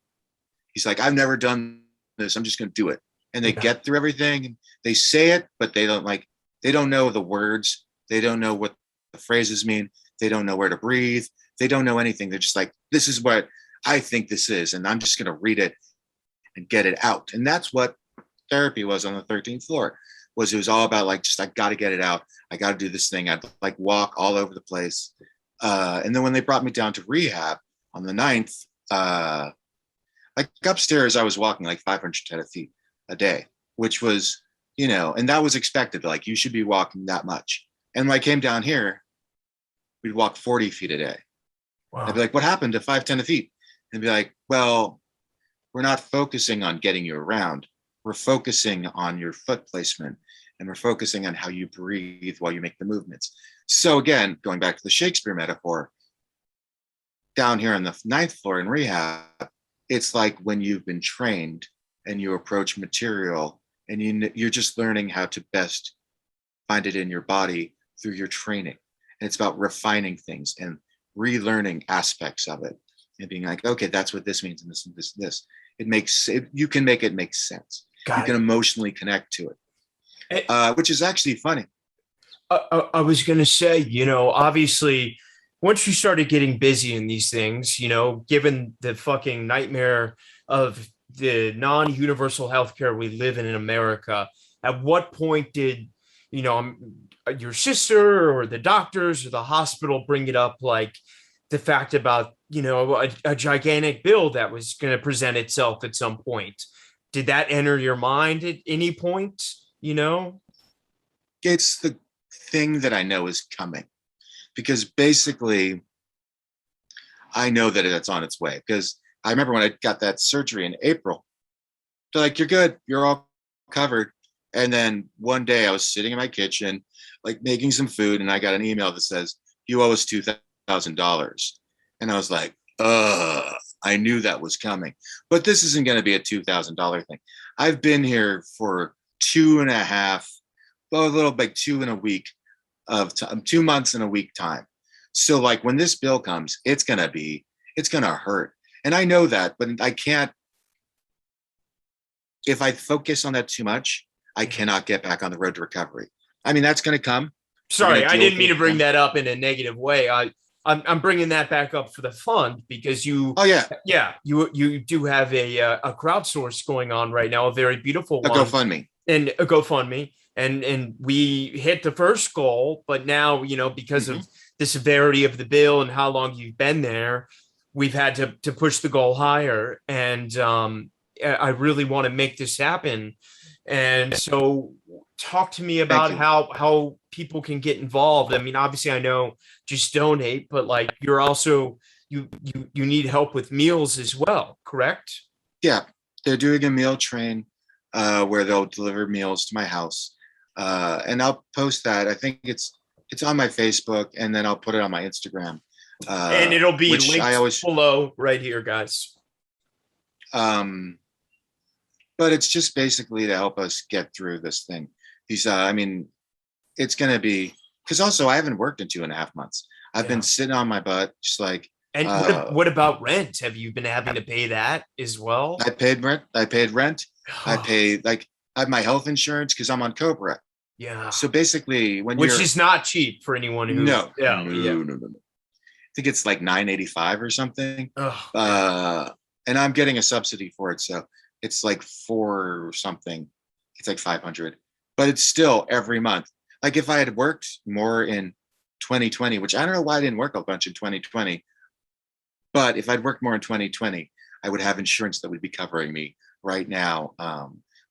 he's like, I've never done this. I'm just going to do it. And they get through everything. They say it, but they don't know the words. They don't know what the phrases mean. They don't know where to breathe. They don't know anything. They're just like, this is what I think this is. And I'm just going to read it and get it out. And that's what therapy was on the 13th floor. It was all about like, just, I got to get it out. I got to do this thing. I'd like walk all over the place. And then when they brought me down to rehab on the 9th, like upstairs, I was walking like 500 feet a day, which was, and that was expected. Like, you should be walking that much. And when I came down here, we'd walk 40 feet a day. I'd Wow. be like, what happened to 5, 10 feet? And be like, well, we're not focusing on getting you around. We're focusing on your foot placement, and we're focusing on how you breathe while you make the movements. So again, going back to the Shakespeare metaphor, down here on the 9th floor in rehab, it's like when you've been trained and you approach material and you're just learning how to best find it in your body through your training. And it's about refining things and relearning aspects of it and being like, okay, that's what this means and this and this and this. It makes it, you can make it make sense. You Got can it. emotionally connect to Eh, it, which is actually funny. I was going to say, obviously, once you started getting busy in these things, given the fucking nightmare of the non-universal healthcare we live in America, at what point did, your sister or the doctors or the hospital bring it up, like the fact about, a gigantic bill that was going to present itself at some point? Did that enter your mind at any point, It's the thing that I know is coming because basically I know that it's on its way. Because I remember when I got that surgery in April, they're like, you're good, you're all covered. And then one day I was sitting in my kitchen, like making some food, and I got an email that says, you owe us $2,000. And I was like, I knew that was coming. But this isn't going to be a $2,000 thing. I've been here for 2.5, well, a little like 2 in a week of 2 months in a week time. So like when this bill comes, it's going to hurt. And I know that, but I can't, if I focus on that too much, I cannot get back on the road to recovery. I mean, that's going to come. Sorry, I didn't mean to bring It. that up in a negative way. I'm bringing that back up for the fund because Oh yeah, you do have a crowdsource going on right now, a very beautiful a one, GoFundMe. and a GoFundMe, and we hit the first goal, but now because of the severity of the bill and how long you've been there, we've had to push the goal higher, and I really want to make this happen. And so talk to me about how people can get involved. I mean, obviously I know just donate, but like you're also you need help with meals as well, correct? Yeah, they're doing a meal train where they'll deliver meals to my house, and I'll post that. I think it's on my Facebook, and then I'll put it on my Instagram. And it'll be Which linked I always below right here, guys. But it's just basically to help us get through this thing. I mean, it's going to be, because also I haven't worked in 2.5 months. I've been sitting on my butt, just like. And what about rent? Have you been having to pay that as well? I paid rent. I pay, like, I have my health insurance because I'm on Cobra. Yeah. So basically, which is not cheap for anyone who. No. No. I think it's like $9.85 or something. Oh, and I'm getting a subsidy for it, so it's like 4 or something. It's like 500, but it's still every month. Like if I had worked more in 2020, which I don't know why I didn't work a bunch in 2020, but if I'd worked more in 2020, I would have insurance that would be covering me right now,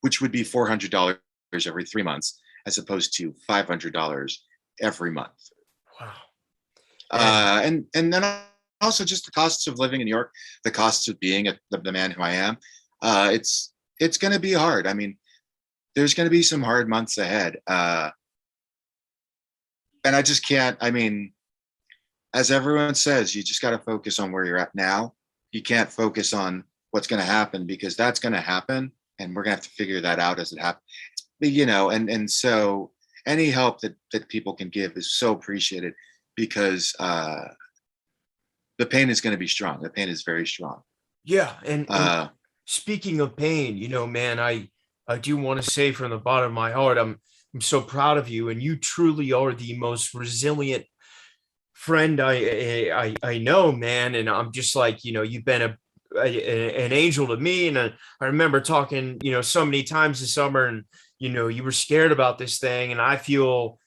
which would be $400 every 3 months, as opposed to $500 every month. wow. And then also just the costs of living in New York, the costs of being the man who I am. It's going to be hard. I mean, there's going to be some hard months ahead. And I just can't, I mean, as everyone says, you just got to focus on where you're at now. You can't focus on what's going to happen, because that's going to happen. And we're going to have to figure that out as it happens, and so any help that people can give is so appreciated, because the pain is going to be strong. The pain is very strong. Yeah. And speaking of pain, man, I do want to say from the bottom of my heart, I'm so proud of you, and you truly are the most resilient friend I know, man. And I'm just like, you've been an angel to me. And I remember talking, so many times this summer, and, you were scared about this thing. And I feel,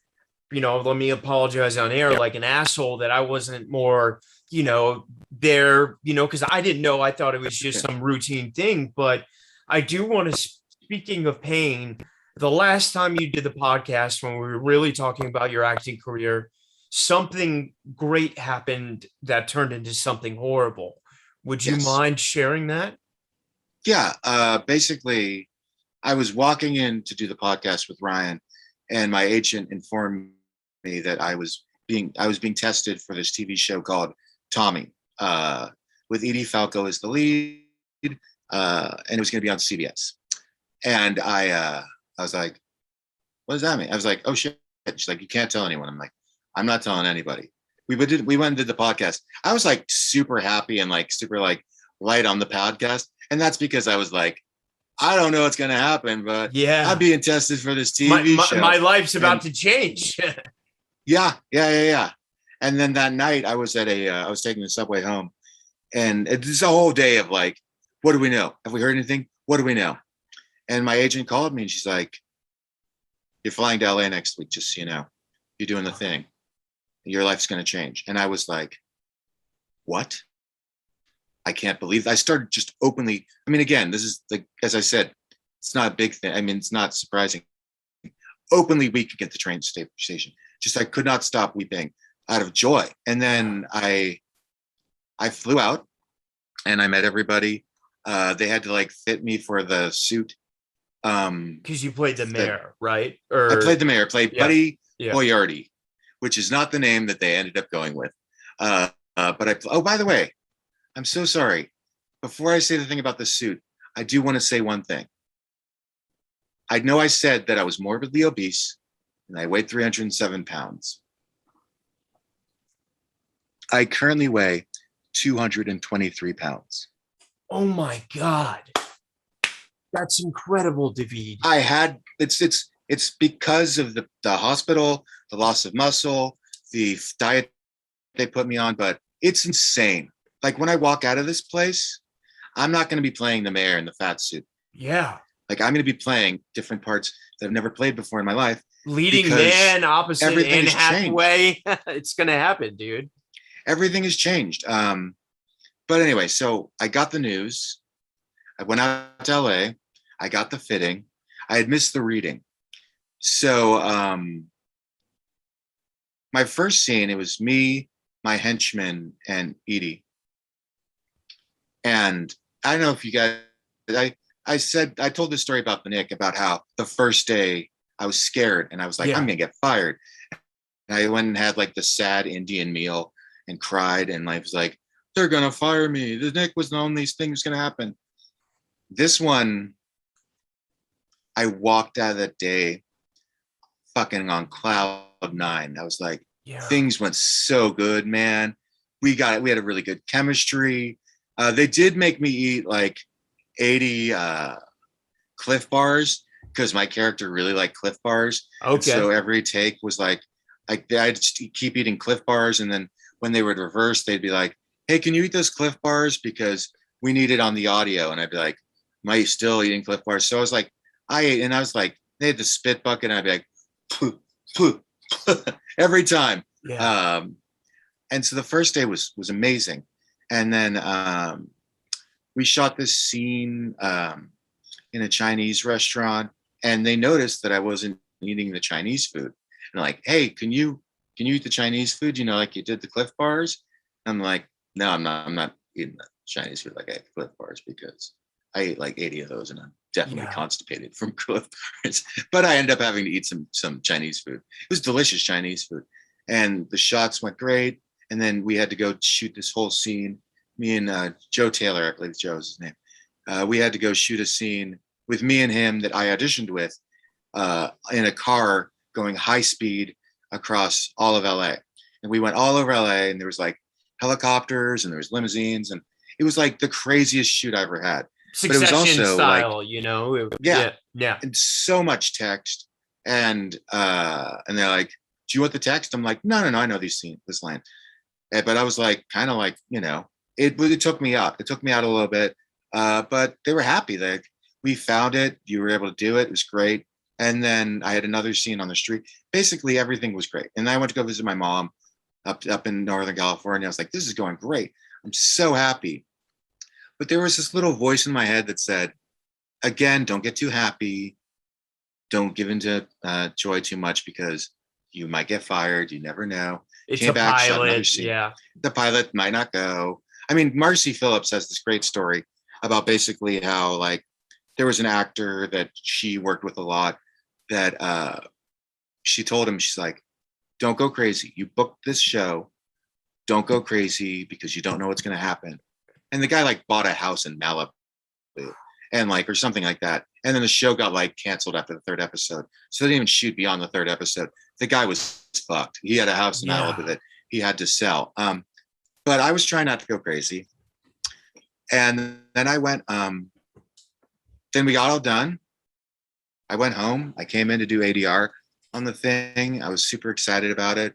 let me apologize on air, like an asshole that I wasn't more, there, because I didn't know. I thought it was just some routine thing. But I do want to, speaking of pain, the last time you did the podcast, when we were really talking about your acting career, something great happened that turned into something horrible. Would you Yes. mind sharing that? Yeah. Basically, I was walking in to do the podcast with Ryan, and my agent informed me that I was being tested for this TV show called Tommy, with Edie Falco as the lead, and it was going to be on CBS. And I was like, "What does that mean?" I was like, "Oh shit!" She's like, "You can't tell anyone." I'm like, "I'm not telling anybody." We went and did the podcast. I was like super happy and like super like light on the podcast, and that's because I was like, I don't know what's going to happen, but I'm Yeah. being tested for this My, TV my, show. my life's about And to change. yeah. And then that night I was taking the subway home, and it's a whole day of like, what do we know? Have we heard anything? What do we know? And my agent called me and she's like, "You're flying to LA next week, just so you know. You're doing the thing. Your life's going to change." And I was like, what? I can't believe that. I started just openly. I mean, again, this is like, as I said, it's not a big thing. I mean, it's not surprising. Openly weeping at the train station. Just I could not stop weeping out of joy. And then I flew out and I met everybody. They had to like fit me for the suit. Because you played the That mayor, right? I Or played the mayor, played yeah, Buddy yeah. Boyardi, which is not the name that they ended up going with. Oh, by the way, I'm so sorry. Before I say the thing about the suit, I do want to say one thing. I know I said that I was morbidly obese and I weighed 307 pounds. I currently weigh 223 pounds. Oh my God. That's incredible, David. I had it's because of the hospital, the loss of muscle, the diet they put me on, but it's insane. Like when I walk out of this place, I'm not going to be playing the mayor in the fat suit. Yeah. Like I'm going to be playing different parts that I've never played before in my life Leading because man, opposite everything Anne has changed. Hathaway. It's gonna happen, dude. Everything has changed. But anyway, so I got the news. I went out to LA. I got the fitting. I had missed the reading. So my first scene, it was me, my henchman, and Edie. And I don't know if you guys, I told this story about the Nick about how the first day I was scared and I was like, I'm Yeah. gonna get fired. And I went and had like the sad Indian meal and cried and I was like, they're gonna fire me. The Nick was known these things gonna happen. This one, I walked out of that day fucking on cloud nine. I was like, Yeah. things went so good, man. We had a really good chemistry. They did make me eat like 80 Cliff bars because my character really liked Cliff bars. And Okay. so every take was like, I'd just keep eating Cliff bars. And then when they would reverse, they'd be like, hey, can you eat those Cliff bars? Because we need it on the audio. And I'd be like, am I still eating Cliff bars? So I was like, I ate, and I was like, they had the spit bucket. And I'd be like, poo, poo, every time. Yeah. And so the first day was amazing. And then we shot this scene in a Chinese restaurant, and they noticed that I wasn't eating the Chinese food. And like, hey, can you eat the Chinese food? You know, like you did the Cliff bars. I'm like, no, I'm not eating the Chinese food like I ate Cliff bars because I ate like 80 of those and I'm definitely Yeah. constipated from Cliff bars. But I ended up having to eat some Chinese food. It was delicious Chinese food. And the shots went great. And then we had to go shoot this whole scene. Me and Joe Taylor, I believe Joe is his name. We had to go shoot a scene with me and him that I auditioned with in a car going high speed across all of LA. And we went all over LA and there was like helicopters and there was limousines and it was like the craziest shoot I ever had. But it was Succession also like, style, you know. yeah, Yeah. and so much text. And they're like, do you want the text? I'm like, no, I know this line. But I was like, kind of like, you know, it took me out. It took me out a little bit. But they were happy. Like we found it. You were able to do it. It was great. And then I had another scene on the street. Basically, everything was great. And I went to go visit my mom up in Northern California. I was like, this is going great. I'm so happy. But there was this little voice in my head that said, again, don't get too happy. Don't give into joy too much because you might get fired. You never know. It's came a back, shot another pilot. scene. Yeah. The pilot might not go. I mean, Marcy Phillips has this great story about basically how like there was an actor that she worked with a lot that she told him, she's like, don't go crazy. You booked this show. Don't go crazy because you don't know what's going to happen. And the guy like bought a house in Malibu and like, or something like that. And then the show got like canceled after the third episode. So they didn't even shoot beyond the third episode. The guy was fucked. He had a house in Malibu that he had to sell. But I was trying not to go crazy. And then I went, then we got all done. I went home. I came in to do ADR on the thing. I was super excited about it.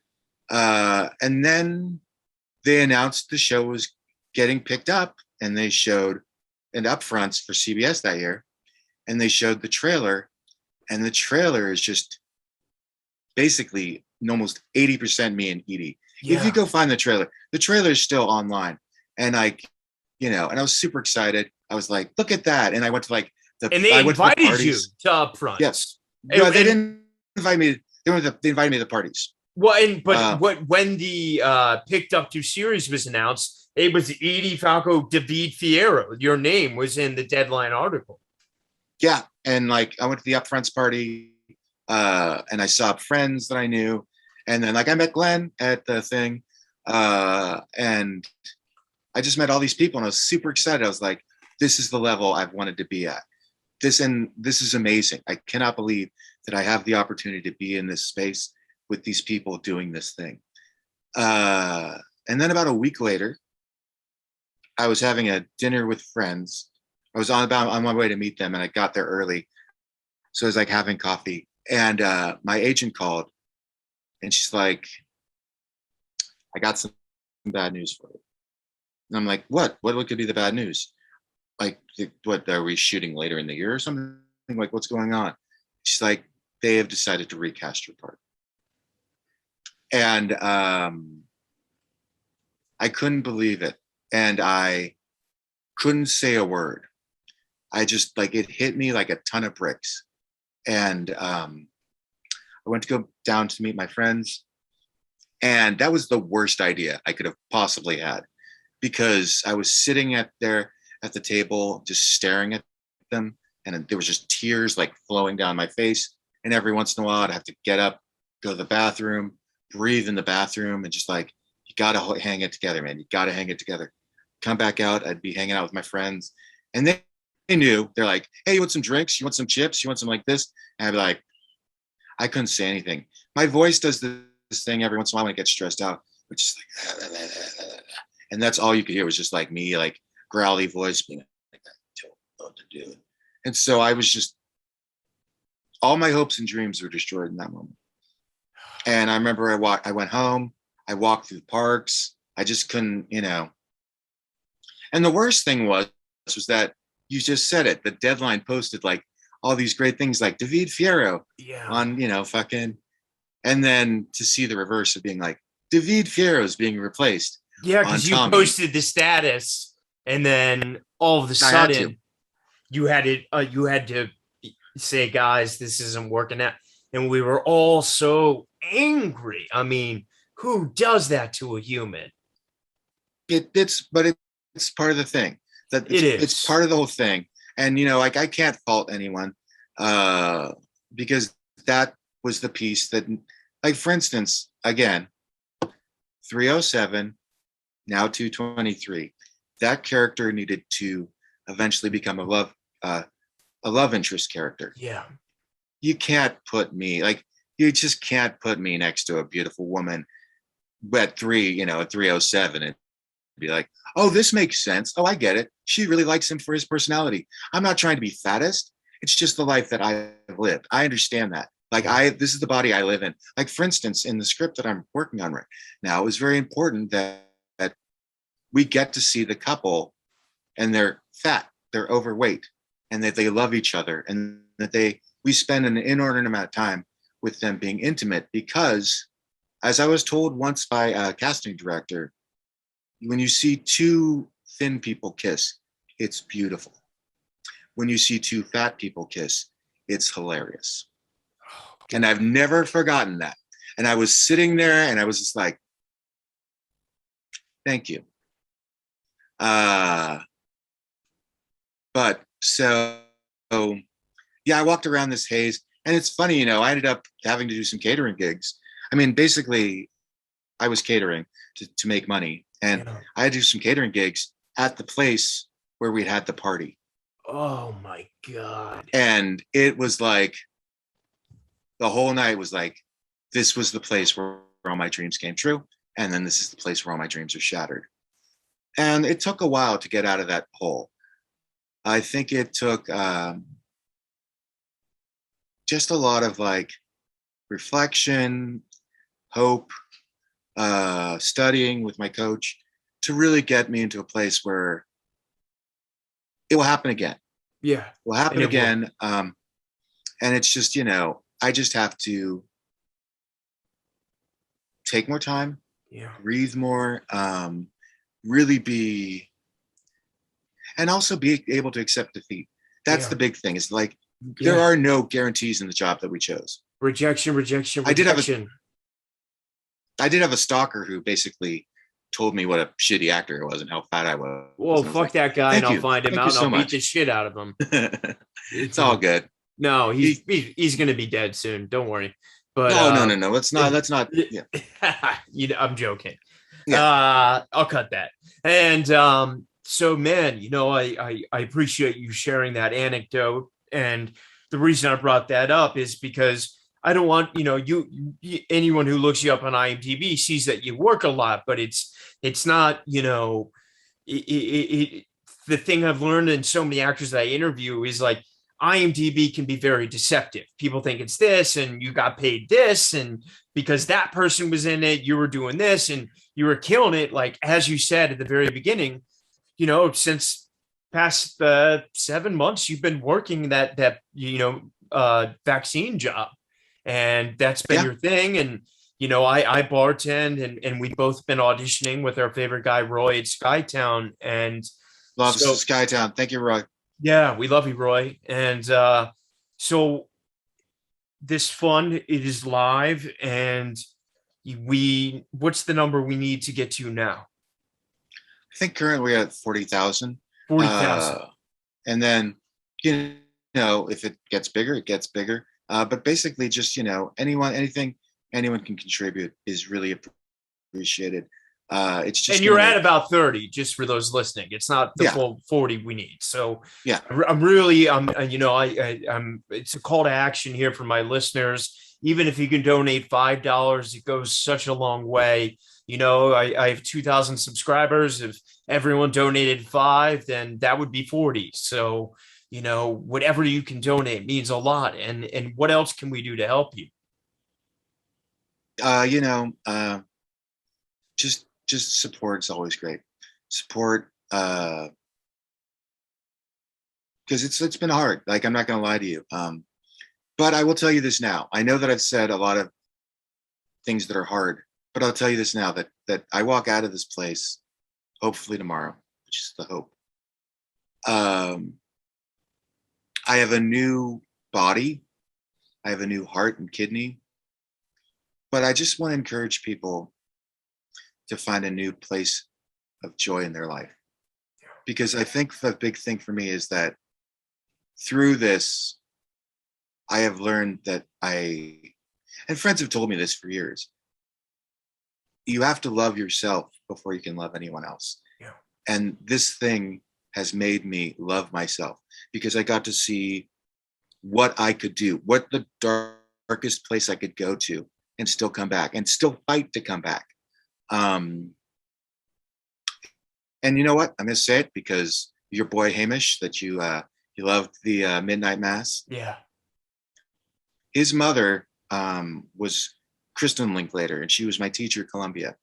And then they announced the show was getting picked up, and they showed an upfronts for CBS that year. And they showed the trailer, and the trailer is just basically almost 80% me and Edie. If you go find the trailer is still online. And and I was super excited. I was like, look at that. And I went to like and they invited you to upfront. Yes. Yeah, they didn't invite me. They invited me to the parties. Well, when the picked up to series was announced, it was Edie Falco, David Fierro. Your name was in the Deadline article. Yeah, and like I went to the upfronts party, and I saw friends that I knew, and then like I met Glenn at the thing, and I just met all these people, and I was super excited. I was like, "This is the level I've wanted to be at. This is amazing. I cannot believe that I have the opportunity to be in this space with these people doing this thing." And then about a week later, I was having a dinner with friends. I was on my way to meet them, and I got there early. So I was like having coffee, and my agent called, and she's like, "I got some bad news for you." And I'm like, "What? What could be the bad news? Like, what are we shooting later in the year or something? Like, what's going on?" She's like, "They have decided to recast your part." And I couldn't believe it, and I couldn't say a word. I just like it hit me like a ton of bricks. And I went to go down to meet my friends, and that was the worst idea I could have possibly had, because I was sitting at the table just staring at them, and there was just tears like flowing down my face. And every once in a while I'd have to get up, go to the bathroom, breathe in the bathroom, and just like, you gotta hang it together, man. You gotta hang it together. Come back out, I'd be hanging out with my friends, and they knew. They're like, "Hey, you want some drinks? You want some chips? You want some like this?" And I'd be like, I couldn't say anything. My voice does this thing every once in a while when I get stressed out, which is like, and that's all you could hear was just like me, like growly voice being like, "I don't know what to do." And so I was just, all my hopes and dreams were destroyed in that moment. And I remember I went home, I walked through the parks. I just couldn't, And the worst thing was that you just said it. The Deadline posted like all these great things like David Fierro on, fucking, and then to see the reverse of being like, David Fierro is being replaced. Yeah, because you posted the status, and then all of a sudden you had to say, "Guys, this isn't working out," and we were all so angry. I mean, who does that to a human? It's part of the thing. That it's part of the whole thing. And like I can't fault anyone, because that was the piece that, like, for instance, again, 307, now 223. That character needed to eventually become a love interest character. Yeah. You can't put me, like, you just can't put me next to a beautiful woman at 307 and be like, "Oh, this makes sense. Oh, I get it. She really likes him for his personality." I'm not trying to be fattest. It's just the life that I've lived. I understand that. Like, this is the body I live in. Like, for instance, in the script that I'm working on right now, it was very important that we get to see the couple, and they're fat, they're overweight, and that they love each other, and that we spend an inordinate amount of time with them being intimate, because, as I was told once by a casting director, when you see two thin people kiss, it's beautiful. When you see two fat people kiss, it's hilarious. And I've never forgotten that. And I was sitting there and I was just like, Thank you. But so yeah, I walked around this haze, and it's funny, I ended up having to do some catering gigs. I mean, basically, I was catering to make money, and Yeah. I had to do some catering gigs at the place where we'd had the party. Oh my God. And it was like the whole night was like, this was the place where all my dreams came true. And then this is the place where all my dreams are shattered. And it took a while to get out of that hole. I think it took just a lot of like reflection, hope, studying with my coach to really get me into a place where it will happen again. Yeah. It will happen And it will. again. And it's just, I just have to take more time, Yeah. breathe more, really be, and also be able to accept defeat. That's Yeah. the big thing. Is like there Yeah. are no guarantees in the job that we chose. Rejection, rejection, I did have a rejection. I did have a stalker who basically told me what a shitty actor I was and how fat I was. Well, And I was fuck like, that guy, and I'll find him thank out you and I'll so beat the much. shit out of him. It's all good. No, He, he's gonna be dead soon. Don't worry. But no, no, no, no. Let's not. Let's not. Yeah, I'm joking. yeah. I'll cut that. And so man, I appreciate you sharing that anecdote. And the reason I brought that up is because I don't want, anyone who looks you up on IMDb sees that you work a lot, but it's not, the thing I've learned in so many actors that I interview is like IMDb can be very deceptive. People think it's this and you got paid this, and because that person was in it, you were doing this and you were killing it. Like, as you said at the very beginning, since past 7 months, you've been working that vaccine job, and that's been Yeah. your thing. And I bartend, and we've both been auditioning with our favorite guy Roy at Skytown, and Love so Skytown. Thank you, Roy. yeah, we love you, Roy. And so this fund, it is live, and what's the number we need to get to now? I think currently we're at 40,000. 40,000. And then, if it gets bigger, it gets bigger. But basically, just anything anyone can contribute is really appreciated. It's just And you're at about 30, just for those listening. It's not the yeah, full 40 we need. So yeah. I'm really, I'm, it's a call to action here for my listeners. Even if you can donate $5, it goes such a long way. I have 2,000 subscribers. If everyone donated five, then that would be 40. So, whatever you can donate means a lot. And what else can we do to help you? Just support is always great. Support, because it's been hard. Like, I'm not gonna lie to you. But I will tell you this now. I know that I've said a lot of things that are hard, but I'll tell you this now, that I walk out of this place hopefully tomorrow, which is the hope. I have a new body. I have a new heart and kidney. But I just want to encourage people to find a new place of joy in their life. Because I think the big thing for me is that through this, I have learned that and friends have told me this for years, you have to love yourself before you can love anyone else. Yeah. And this thing has made me love myself, because I got to see what I could do, what the darkest place I could go to and still come back and still fight to come back. And you know what? I'm going to say it because your boy Hamish, that you loved the Midnight Mass. Yeah. His mother was Kristen Linklater, and she was my teacher at Columbia.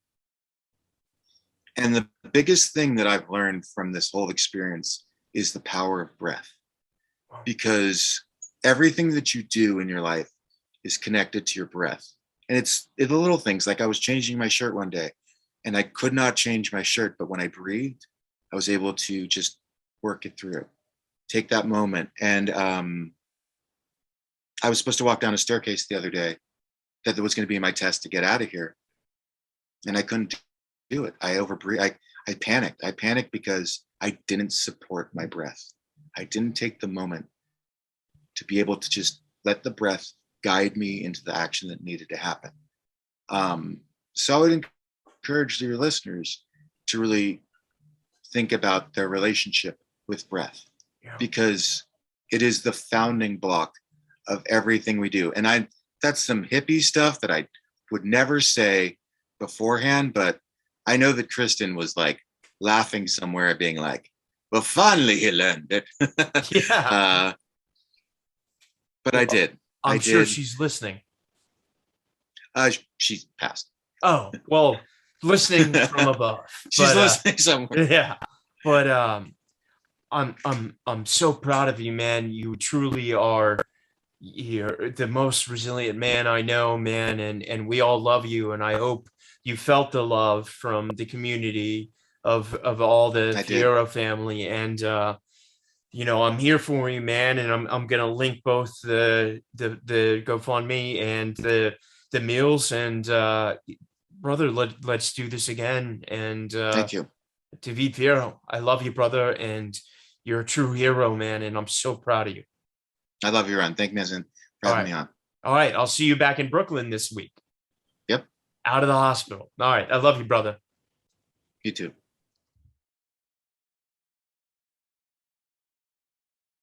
And the biggest thing that I've learned from this whole experience is the power of breath, because everything that you do in your life is connected to your breath. And it's the little things, like I was changing my shirt one day and I could not change my shirt, but when I breathed, I was able to just work it through, take that moment. And I was supposed to walk down a staircase the other day that was going to be my test to get out of here, and I couldn't do it. I overbreathe. I panicked. I panicked because I didn't support my breath. I didn't take the moment to be able to just let the breath guide me into the action that needed to happen. So I would encourage your listeners to really think about their relationship with breath, because it is the founding block of everything we do. And that's some hippie stuff that I would never say beforehand, but I know that Kristen was like laughing somewhere, being like, well, finally he learned it. Yeah. But I did. I'm sure she's listening. She's passed. Oh, well, listening from above. She's listening somewhere. Yeah. But I'm so proud of you, man. You truly are, you're the most resilient man I know, man, and we all love you, and I hope you felt the love from the community of all the Fierro family. And I'm here for you, man, and I'm gonna link both the GoFundMe and the meals. And brother, let's do this again. And thank you. David Fierro, I love you, brother, and you're a true hero, man, and I'm so proud of you. I love you, Ron. Thank you, Nathan, for having me on. All right, I'll see you back in Brooklyn this week. Yep. Out of the hospital. All right, I love you, brother. You too.